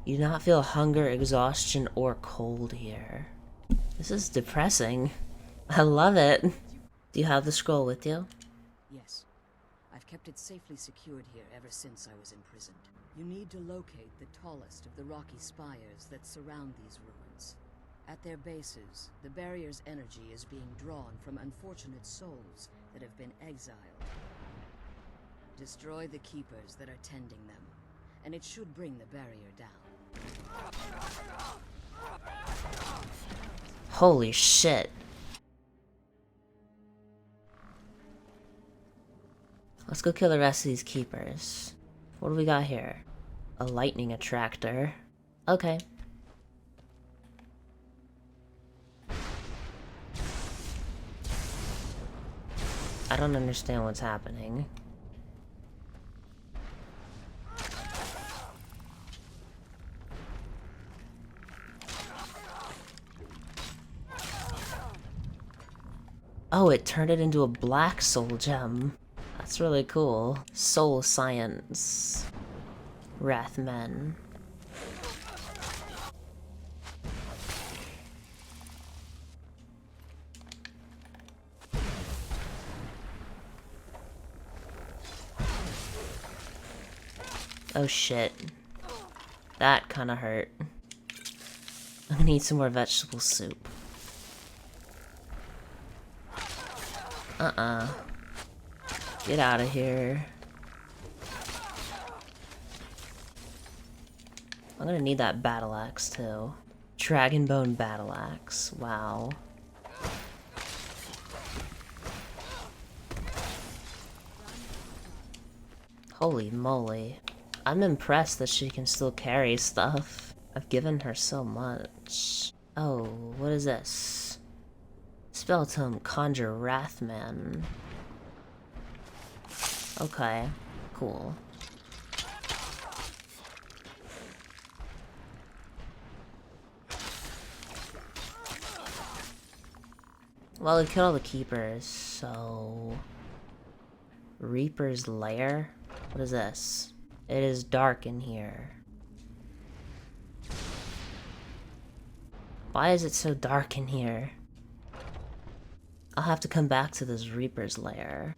You do not feel hunger, exhaustion, or cold here. This is depressing. I love it. Do you have the scroll with you? Yes. I've kept it safely secured here ever since I was imprisoned. You need to locate the tallest of the rocky spires that surround these ruins. At their bases, the barrier's energy is being drawn from unfortunate souls that have been exiled. Destroy the keepers that are tending them, and it should bring the barrier down. Holy shit. Let's go kill the rest of these keepers. What do we got here? A lightning attractor. Okay. I don't understand what's happening. Oh, it turned it into a black soul gem. That's really cool. Soul science. Wrathmen. Oh shit. That kinda hurt. I'm gonna eat some more vegetable soup. Get out of here. I'm gonna need that battle axe too. Dragonbone battle axe. Wow. Holy moly. I'm impressed that she can still carry stuff. I've given her so much. Oh, what is this? Spell tome conjure Wrathman. Okay, cool. Well, we killed all the keepers, so... Reaper's Lair? What is this? It is dark in here. Why is it so dark in here? I'll have to come back to this Reaper's Lair.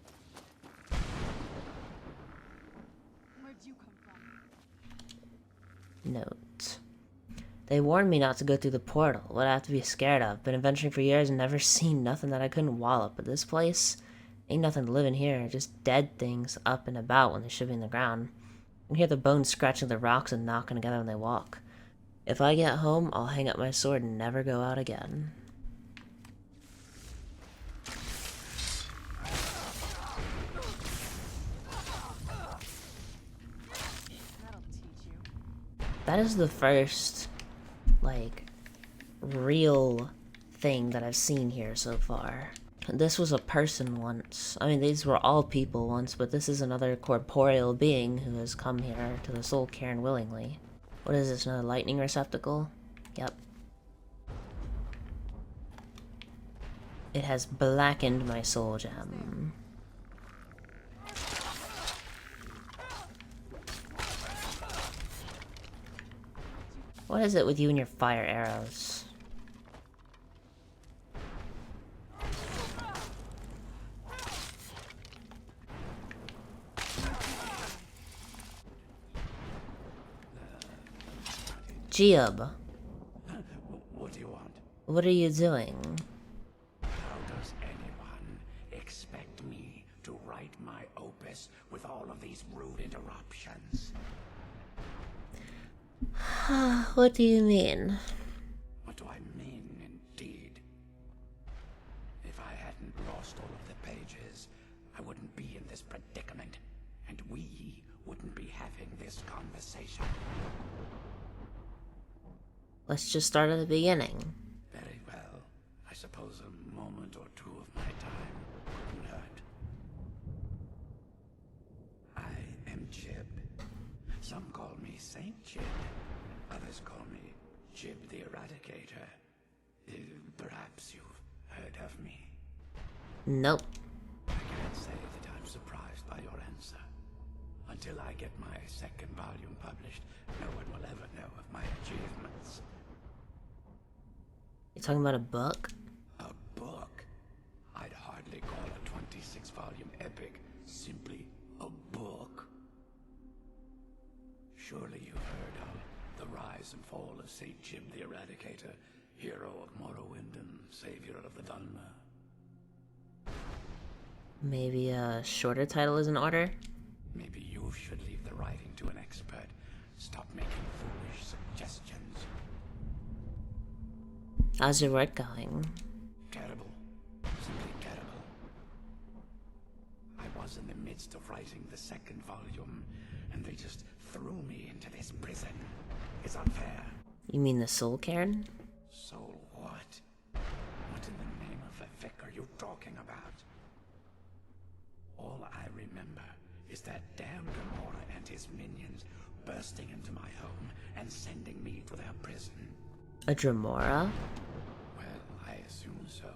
Where'd you come from? Note. They warned me not to go through the portal. What I have to be scared of. Been adventuring for years and never seen nothing that I couldn't wallop. But this place, ain't nothing living here. Just dead things up and about when they should be in the ground. I can hear the bones scratching the rocks and knocking together when they walk. If I get home, I'll hang up my sword and never go out again. That'll teach you. That is the first, like, real thing that I've seen here so far. This was a person once. I mean, these were all people once, but this is another corporeal being who has come here to the soul cairn willingly. What is this, another lightning receptacle? Yep. It has blackened my soul gem. What is it with you and your fire arrows? Geob, What do you want? what are you doing? How does anyone expect me to write my opus with all of these rude interruptions? What do you mean? What do I mean, indeed? If I hadn't lost all of the pages, I wouldn't be in this predicament, and we wouldn't be having this conversation. Let's just start at the beginning. Very well. I suppose a moment or two of my time couldn't hurt. I am Jib. Some call me Saint Jib. Others call me Jib the Eradicator. Perhaps you've heard of me. Nope. I can't say that I'm surprised by your answer. Until I get my second volume published, no one will ever know of my Talking about a book? A book? I'd hardly call a 26-volume epic simply a book. Surely you've heard of the rise and fall of St. Jim the Eradicator, hero of Morrowind and savior of the Durnehviir. Maybe a shorter title is in order? Maybe you should leave the writing to an expert. Stop making foolish suggestions. How's your work going? Terrible. Simply terrible. I was in the midst of writing the second volume, and they just threw me into this prison. It's unfair. You mean the soul cairn? So what? What in the name of a vic are you talking about? All I remember is that damn Gamora and his minions bursting into my home and sending me to their prison. A Dremora? Well, I assume so.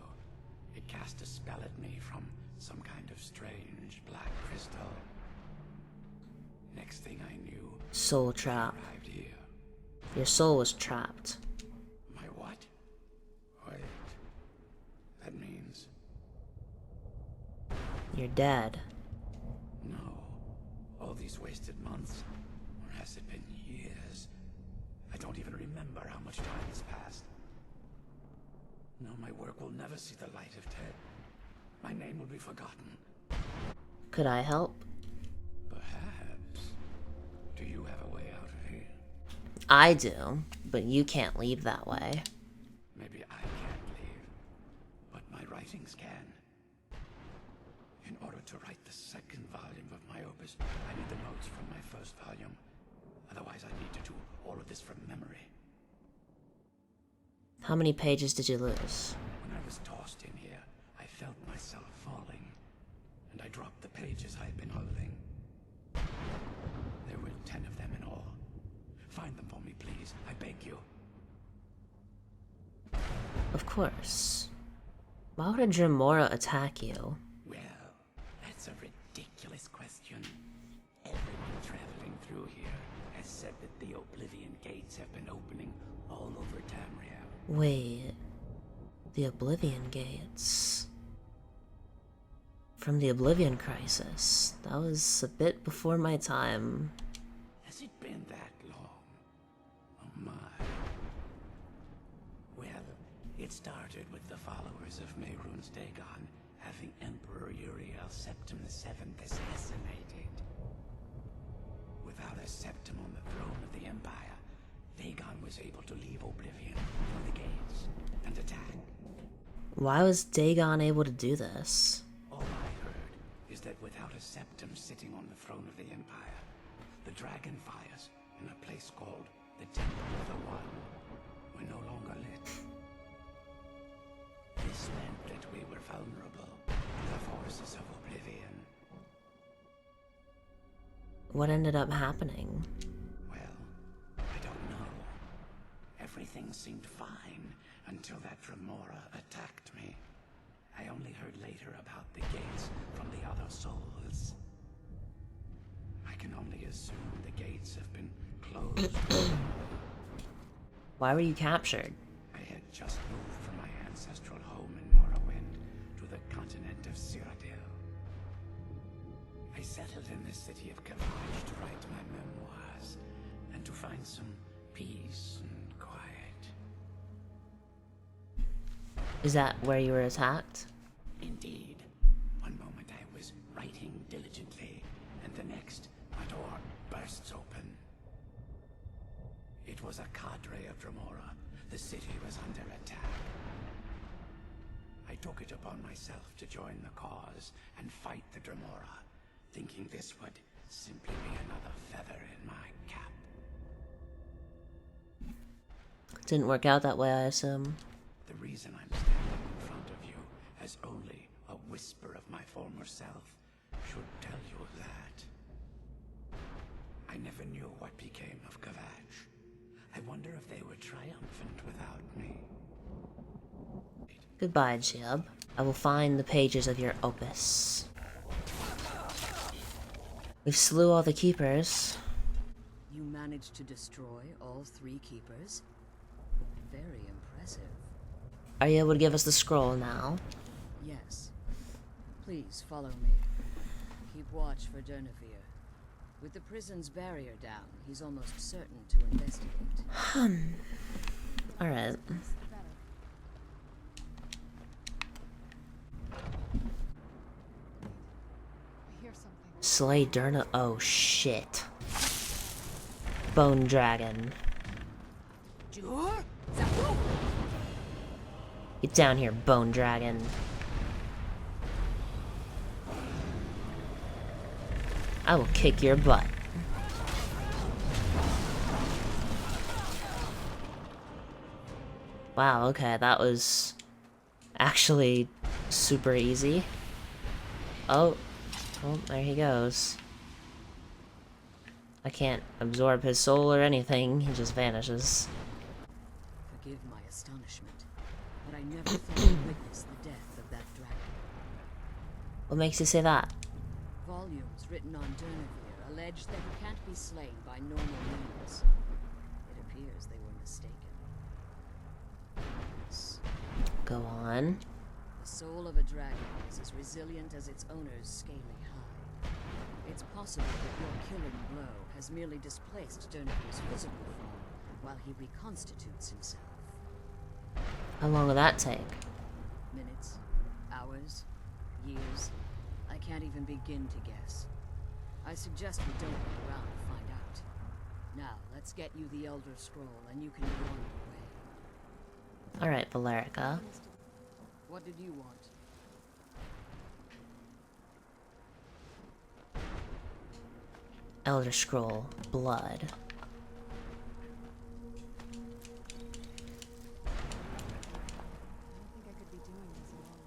It cast a spell at me from some kind of strange black crystal. Next thing I knew, Soul I trap. arrived here. Your soul was trapped. My what? Wait. That means... You're dead. No. All these wasted months. Or has it been years? I don't even remember how much time has passed. No, my work will never see the light of day. My name will be forgotten. Could I help? Perhaps. Do you have a way out of here? I do, but you can't leave that way. Maybe I can't leave, but my writings can. In order to write the second volume of my opus, I need the notes from my first volume. Otherwise, I need to do all of this from memory. How many pages did you lose? When I was tossed in here, I felt myself falling, and I dropped the pages I had been holding. There were 10 of them in all. Find them for me, please. I beg you. Of course. Why would a Dremora attack you? Well, that's a ridiculous question. Everyone traveling through here has said that the Oblivion Gates have been opening all over Tamriel. Wait. The Oblivion Gates. From the Oblivion Crisis. That was a bit before my time. Has it been that long? Oh my. Well, it started with the followers of Mehrunes Dagon having Emperor Uriel Septim VII assassinated. Without a Septim on the throne of the Empire, Dagon was able to leave Oblivion through the gates and attack. Why was Dagon able to do this? All I heard is that without a Septim sitting on the throne of the Empire, the dragon fires in a place called the Temple of the One were no longer lit. This meant that we were vulnerable to the forces of Oblivion. What ended up happening? Well, I don't know. Everything seemed fine until that Dremora attacked me. I only heard later about the gates from the other souls. I can only assume the gates have been closed. Why were you captured? I had just moved from my ancestral home in Morrowind to the continent of Cyrodiil. I settled in the city of Cairn to write my memoirs and to find some peace and quiet. Is that where you were attacked? Indeed. One moment I was writing diligently, and the next, my door bursts open. It was a cadre of Dremora. The city was under attack. I took it upon myself to join the cause and fight the Dremora, thinking this would simply be another feather in my cap. Didn't work out that way, I assume. The reason I'm standing in front of you as only a whisper of my former self should tell you that. I never knew what became of Kvatch. I wonder if they were triumphant without me. Goodbye, Jib. I will find the pages of your opus. We slew all the keepers. You managed to destroy all 3 keepers? Very impressive. Are you able to give us the scroll now? Yes. Please follow me. Keep watch for Durnehviir. With the prison's barrier down, he's almost certain to investigate. Alright. I hear something. Slay Durna. Oh shit. Bone dragon. Get down here, bone dragon. I will kick your butt. Wow, okay, that was actually super easy. Oh, there he goes. I can't absorb his soul or anything, he just vanishes. Forgive my astonishment, but I never thought I'd witness the death of that dragon. What makes you say that? Volumes written on Durnehviir allege that he can't be slain by normal means. It appears they were mistaken. Yes. Go on. The soul of a dragon is as resilient as its owner's scaly hide. It's possible that your killing blow has merely displaced Durnehviir's physical form while he reconstitutes himself. How long will that take? Minutes, hours, years. I can't even begin to guess. I suggest we don't wait around to find out. Now, let's get you the Elder Scroll and you can go on your way. Alright, Valerica. What did you want? Elder Scroll. Blood. I don't think I could be doing this alone.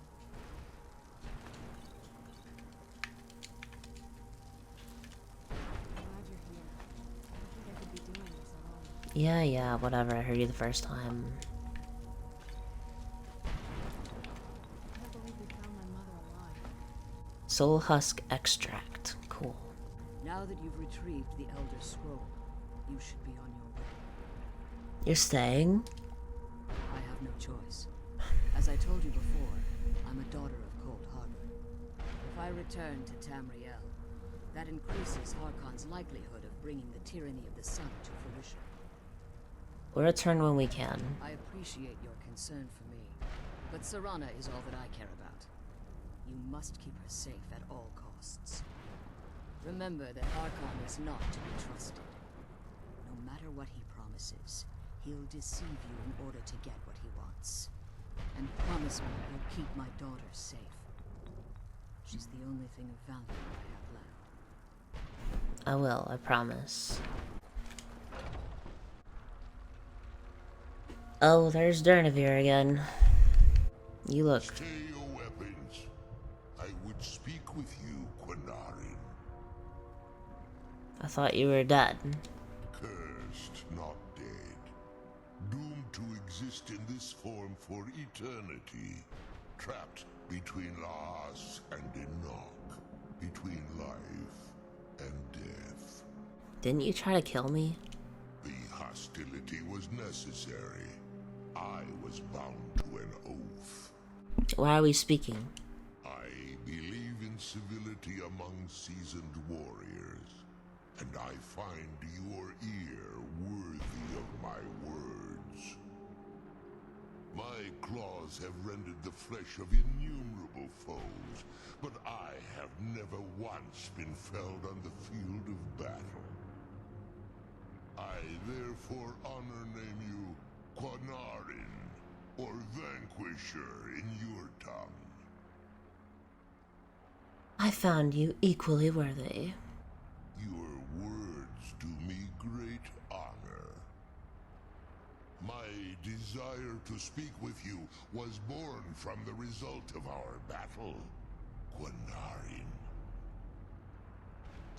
I'm glad you're here. I don't think I could be doing this alone. Yeah, whatever, I heard you the first time. I can't believe we found my mother alive. Soul Husk Extract. Cool. Now that you've retrieved the Elder Scroll, you should be on your way. You're staying? I have no choice. As I told you before, I'm a daughter of Cold Harbor. If I return to Tamriel, that increases Harkon's likelihood of bringing the tyranny of the sun to fruition. We'll return when we can. I appreciate your concern for me, but Serana is all that I care about. You must keep her safe at all costs. Remember that Harkon is not to be trusted. No matter what he promises, he'll deceive you in order to get what he wants. And promise me you'll keep my daughter safe. She's the only thing of value I have left. I will, I promise. Oh, there's Durnehviir again. You look... Stay your weapons. I would speak with you, Quinarin. I thought you were dead. Cursed, not dead. Doomed to exist in this form for eternity. Trapped between Laas and Enoch. Between life and death. Didn't you try to kill me? The hostility was necessary. I was bound to an oath. Why are we speaking? I believe in civility among seasoned warriors, and I find your ear worthy of my words. My claws have rended the flesh of innumerable foes, but I have never once been felled on the field of battle. I therefore honor name you Quinarin, or Vanquisher in your tongue. I found you equally worthy. Your words do me great honor. My desire to speak with you was born from the result of our battle, Quinarin.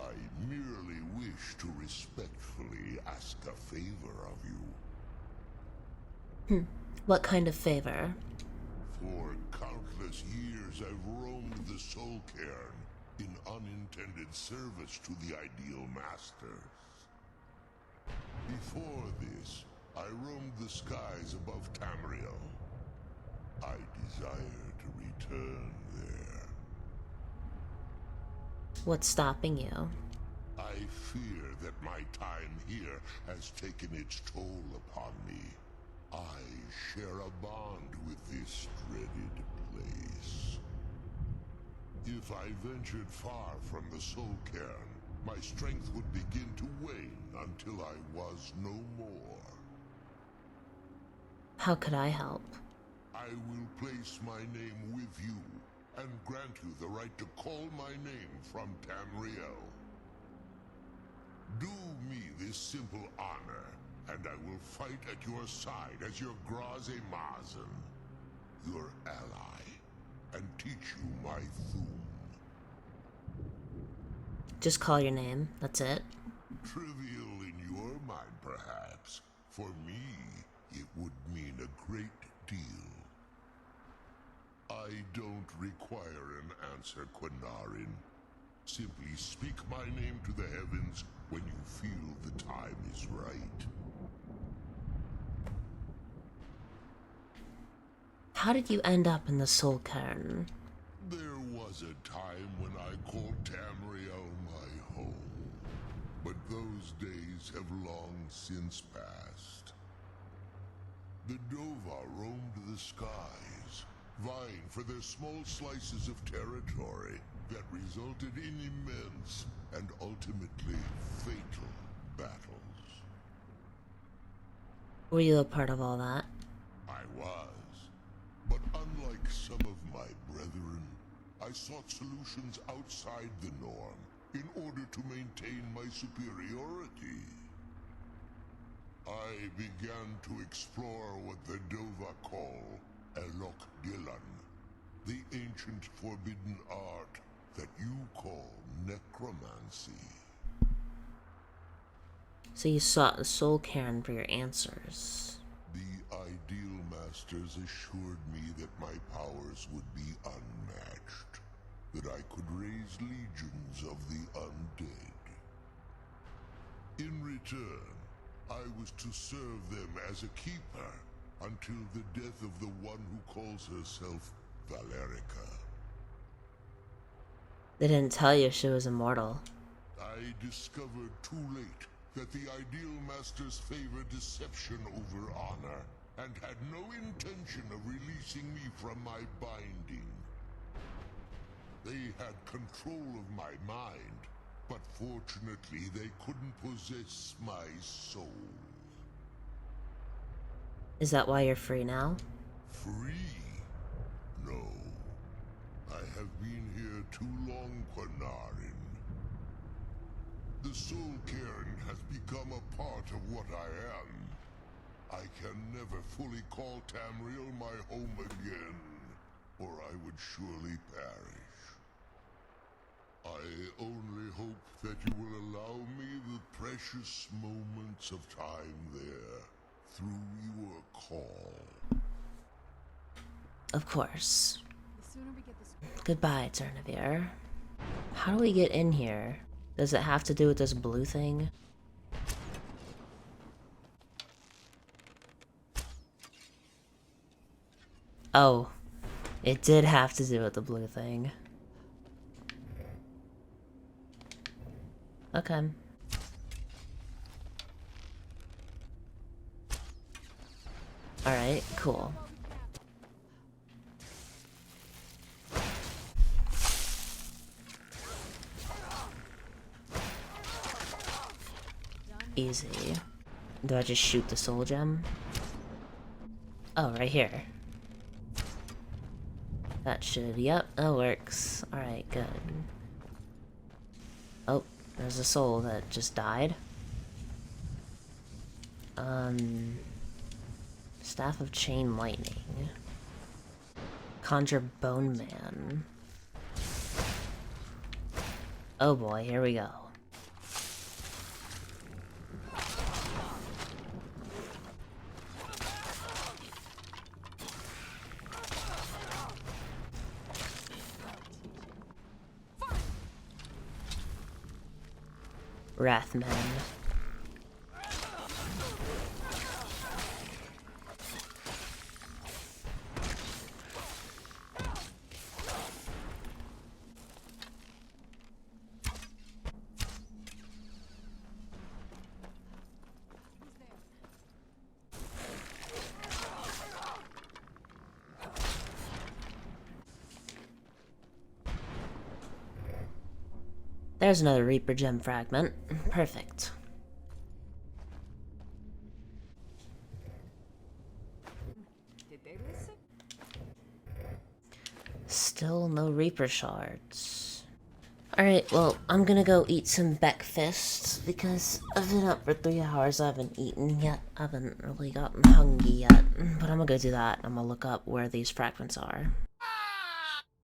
I merely wish to respectfully ask a favor of you. What kind of favor? For countless years I've roamed the Soul Cairn in unintended service to the Ideal Masters. Before this, I roamed the skies above Tamriel. I desire to return there. What's stopping you? I fear that my time here has taken its toll upon me. I share a bond with this dreaded place. If I ventured far from the soul cairn, my strength would begin to wane until I was no more. How could I help? I will place my name with you and grant you the right to call my name from Tamriel. Do me this simple honor, and I will fight at your side as your Graze Mazen, your ally, and teach you my Thum. Just call your name, that's it. Trivial in your mind, perhaps. For me, it would mean a great deal. I don't require an answer, Quinarin. Simply speak my name to the heavens when you feel the time is right. How did you end up in the soul cairn? There was a time when I called Tamriel my home, but those days have long since passed. The Dova roamed the skies, vying for their small slices of territory that resulted in immense and ultimately fatal battles. Were you a part of all that? I was, but unlike some of my brethren, I sought solutions outside the norm in order to maintain my superiority. I began to explore what the Dova call Elok Gillan, the ancient forbidden art that you call necromancy. So you sought the soul cairn for your answers. The Ideal Masters assured me that my powers would be unmatched, that I could raise legions of the undead. In return, I was to serve them as a keeper until the death of the one who calls herself Valerica. They didn't tell you she was immortal. I discovered too late that the Ideal Masters favor deception over honor, and had no intention of releasing me from my binding. They had control of my mind, but fortunately they couldn't possess my soul. Is that why you're free now? Free? No. I have been here too long, Quinarin. The soul cairn has become a part of what I am. I can never fully call Tamriel my home again, or I would surely perish. I only hope that you will allow me the precious moments of time there, through your call. Of course. The sooner we get this. Goodbye, Durnehviir. How do we get in here? Does it have to do with this blue thing? Oh, it did have to do with the blue thing. Okay. Alright, cool. Easy. Do I just shoot the soul gem? Oh, right here. That should, yep, that works. Alright, good. Oh, there's a soul that just died. Staff of Chain Lightning. Conjure Bone Man. Oh boy, here we go. Wrathman. There's another Reaper gem fragment. Perfect. Did they listen? Still no Reaper shards. Alright, well, I'm gonna go eat some breakfast because I've been up for 3 hours. I haven't eaten yet. I haven't really gotten hungry yet. But I'm gonna go do that. I'm gonna look up where these fragments are.